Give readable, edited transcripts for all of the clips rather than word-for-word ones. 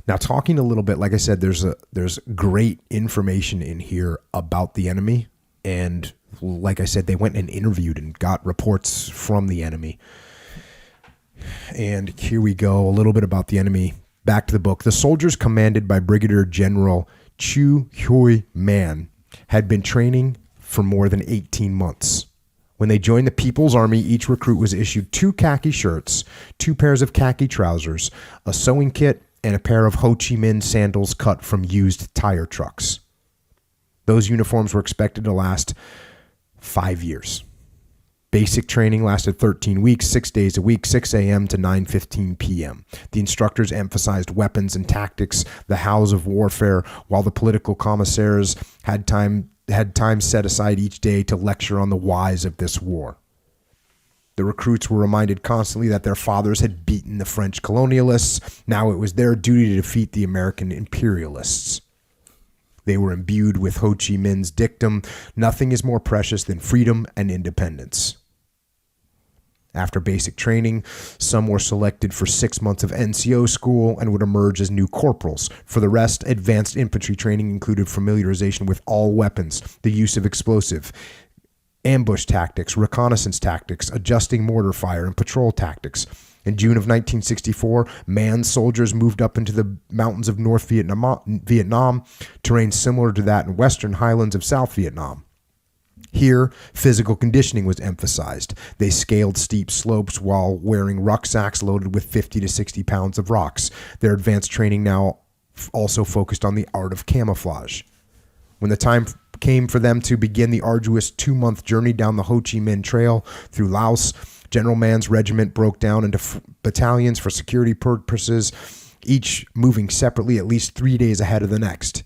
Now, talking a little bit, like I said, there's great information in here about the enemy. And like I said, they went and interviewed and got reports from the enemy. And here we go, a little bit about the enemy. Back to the book. The soldiers commanded by Brigadier General Chu Hui Man had been training for more than 18 months. When they joined the People's Army, each recruit was issued 2 khaki shirts, 2 pairs of khaki trousers, a sewing kit, and a pair of Ho Chi Minh sandals cut from used tire trucks. Those uniforms were expected to last 5 years. Basic training lasted 13 weeks, 6 days a week, 6 a.m. to 9:15 p.m. The instructors emphasized weapons and tactics, the hows of warfare, while the political commissaires had time set aside each day to lecture on the whys of this war. The recruits were reminded constantly that their fathers had beaten the French colonialists. Now it was their duty to defeat the American imperialists. They were imbued with Ho Chi Minh's dictum, "Nothing is more precious than freedom and independence." After basic training, some were selected for 6 months of NCO school and would emerge as new corporals. For the rest, advanced infantry training included familiarization with all weapons, the use of explosive, ambush tactics, reconnaissance tactics, adjusting mortar fire, and patrol tactics. In June of 1964, Man soldiers moved up into the mountains of North Vietnam, terrain similar to that in western highlands of South Vietnam. Here, physical conditioning was emphasized. They scaled steep slopes while wearing rucksacks loaded with 50 to 60 pounds of rocks. Their advanced training now also focused on the art of camouflage. When the time came for them to begin the arduous 2-month journey down the Ho Chi Minh Trail through Laos, General Man's regiment broke down into battalions for security purposes, each moving separately at least 3 days ahead of the next.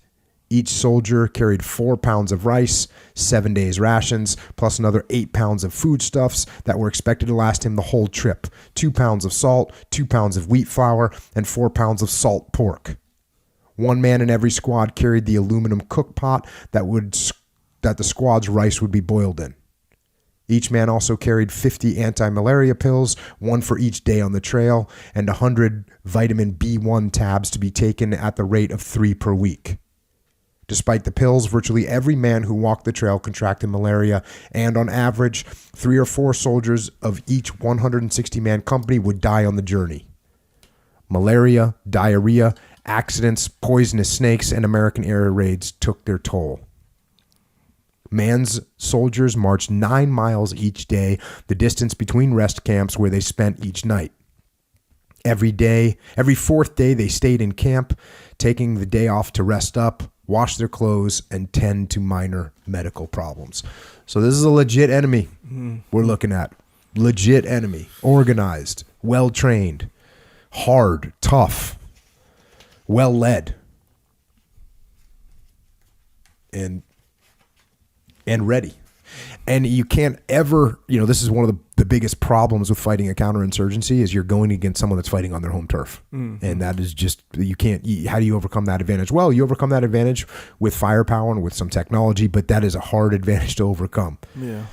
Each soldier carried 4 pounds of rice, 7 days rations, plus another 8 pounds of foodstuffs that were expected to last him the whole trip, 2 pounds of salt, 2 pounds of wheat flour, and 4 pounds of salt pork. One man in every squad carried the aluminum cook pot that the squad's rice would be boiled in. Each man also carried 50 anti-malaria pills, 1 for each day on the trail, and 100 vitamin B1 tabs to be taken at the rate of 3 per week. Despite the pills, virtually every man who walked the trail contracted malaria, and on average, 3 or 4 soldiers of each 160-man company would die on the journey. Malaria, diarrhea, accidents, poisonous snakes, and American air raids took their toll. Man's soldiers marched 9 miles each day, the distance between rest camps where they spent each night. Every 4th day, they stayed in camp, taking the day off to rest up, wash their clothes, and tend to minor medical problems. So this is a legit enemy we're looking at. Legit enemy. Organized, well-trained, hard, tough, well-led, and ready. And you can't ever, this is one of the biggest problems with fighting a counterinsurgency is you're going against someone that's fighting on their home turf. Mm-hmm. And that is just, how do you overcome that advantage? Well, you overcome that advantage with firepower and with some technology, but that is a hard advantage to overcome. Yeah.